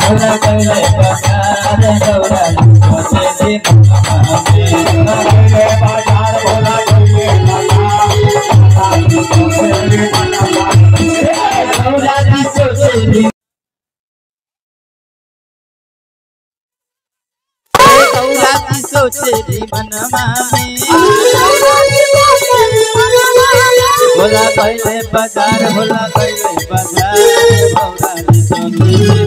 भोला कैले बाजार गौरा सोचली बाजार भोला कैले गौरा जी सोचली सोचली मनमा में भोला कैले बाजार भोला कैले बाजार भोला जी सोचली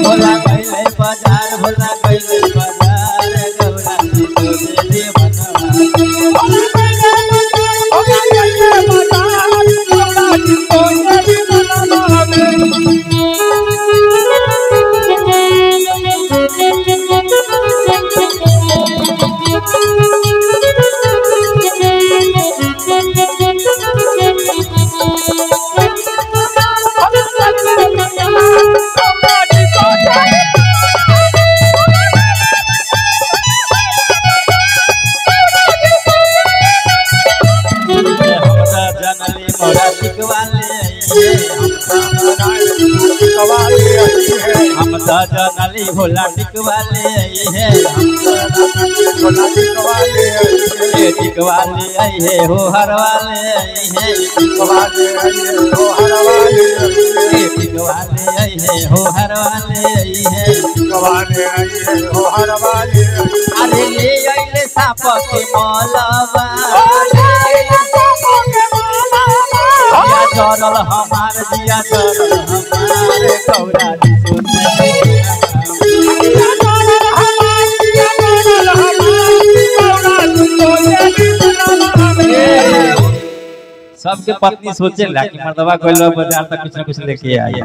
भोला कैले बाजार भोला कैले बाजार गौरा जी सोचली हम दादा नाली भोला टिकवाले आई है भोला टिकवाले आई है हो हरवाले आई है टिकवाले आई है हो हरवाले टिकवाले आई है हो हरवाले आई है टिकवाले आई है हो हरवाले अरे ले आइले साप के मौलवा चरल हमार दिया चरल हमारे गौरा जी सबके पत्नी सोचे ला कि मर्दवा कोई लोग बाजार तक कुछ न कुछ लेके आई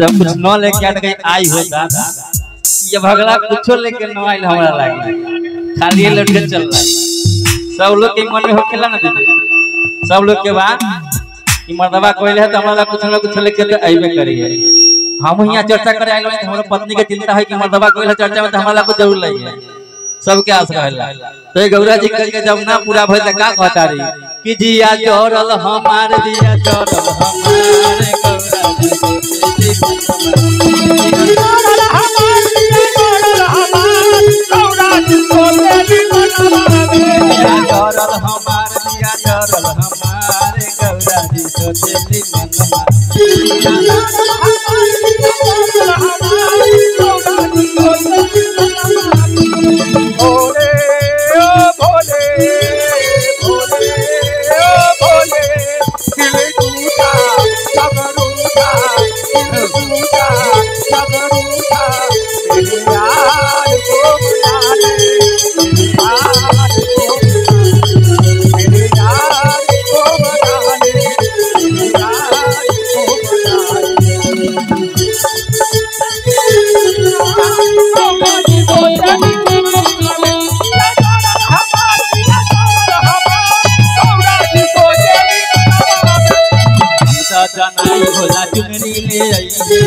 जब कुछ न लेके आए कहीं आई हो दादा ये भगला कुछ लेके न आइल हमरा लागे खाली लौट के चल रहा सब लोग के मन में होखेला ना दीदी सब लोग के बाद कि मर्दवा कोइले है त हमरा कुछ न कुछ लेके तो आइबे करिए हम यहां चर्चा करे आइल बानी हमरा पत्नी के चिंता है कि मर्दवा कोइले चर्चा में त हमरा को जरूर लइए सबके आस रहेला तो गौरा जी के जब ना पूरा भइल त का कहता रही कि जिया जोरल हमार दिया जोरल हमारे गौरा जी जोरल हमार दिया जोरल हमार गौरा जी सोचली मनवा में जोरल हमार दिया जोरल हमारे गौरा जी सोचली मनवा भोले ओ भोले भोले ओ भोले दिल टूटा सब रूठा दिल टूटा सब रूठा मेरे यार को बुला ले मेरे यार को बुला ले मेरे यार को बुला जनाई भोला चुनरी ले आई है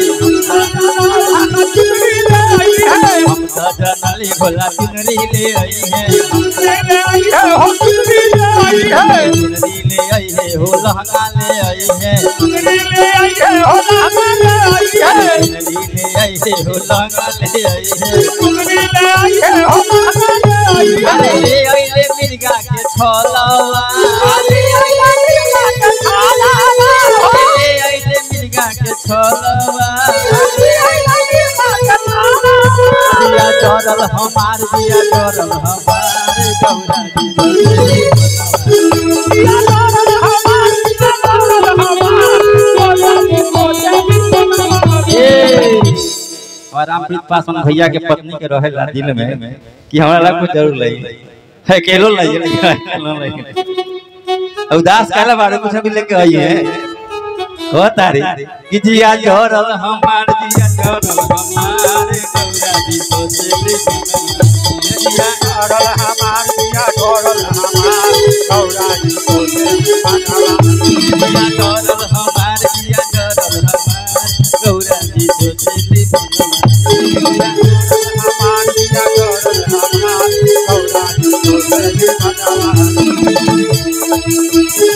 हम जनाई भोला चुनरी ले आई है चुनरी ले आई है हो लहंगा ले आई है चुनरी ले आई है हो लहंगा ले आई है चुनरी ले आई है हो लहंगा ले आई है चुनरी ले आई है हो लहंगा ले आई है अरे ले आई ले मिर्गा के छोलावा अरे आई ले मिर्गा के छोलावा के छोलवा दिया जोरल हमार दिया जोरल हमार गौरा जी दिया जोरल हमार दिया जोरल हमार गौरा जी और रामप्रीत पासवान भैया के पत्नी के रहेला दिल में कि हमरा ला कुछ जरूर लई है केलो लई उदास काला बारे कुछ भी लेके आई है हो तारी कि जिया जोरल हमार दिया जोरल हमारे गौरा जी सोचली जिया जोरल हमार दिया जोरल हमार गौरा जी सोचली जिया जोरल हमार दिया जोरल हमार गौरा जी सोचली हमार दिया जोरल हमार गौरा जी सोचली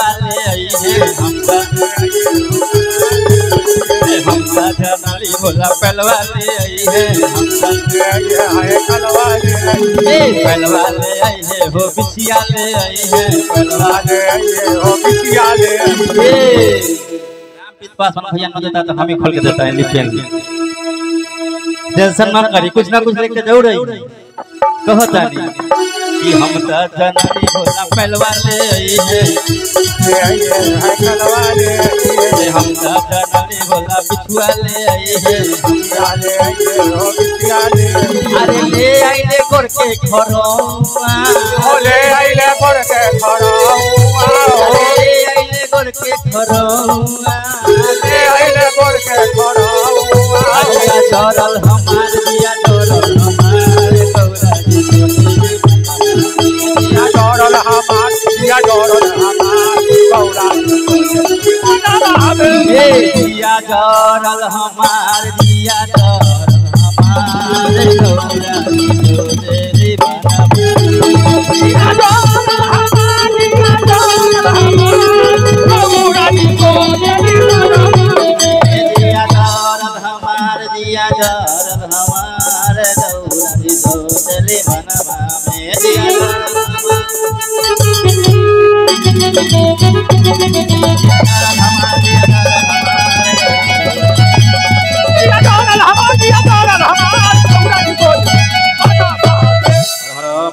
पलवा ले आई है हमका जनली भोला पलवा ले आई है पलवा ले आई है हो बिछिया ले आई है पलवा ले आई है हो बिछिया ले आई है। पास भैया न देता तो हम ही खोल के देता है लिखें टेंशन ना करी कुछ ना कुछ लेके जरूर आई कहता नहीं कि हम तो जनली भोला पलवा ले आई है पलवा ले आई हम तो जनली भोला बिछुआ ले आई है अरे ले आई ले गोर के घरवा ले आई ले गोर के घरवा ले आई ले गोर के घरवा ले आई ले गोर के घरवा दिया डरल हमार दिया डरल हमार गौरा जी दिया डरल हमार दिया डरल हमार गौरा दिया डरल हमार दिया डरल हमार गौरा जी बना दिया डरल हमार दिया डरल हमार गौरा जी दिया डरल हमार दिया डरल हमार गौरा जी चले बनवा में दिया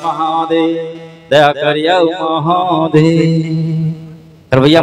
महादेव दया करिया महादेव भैया।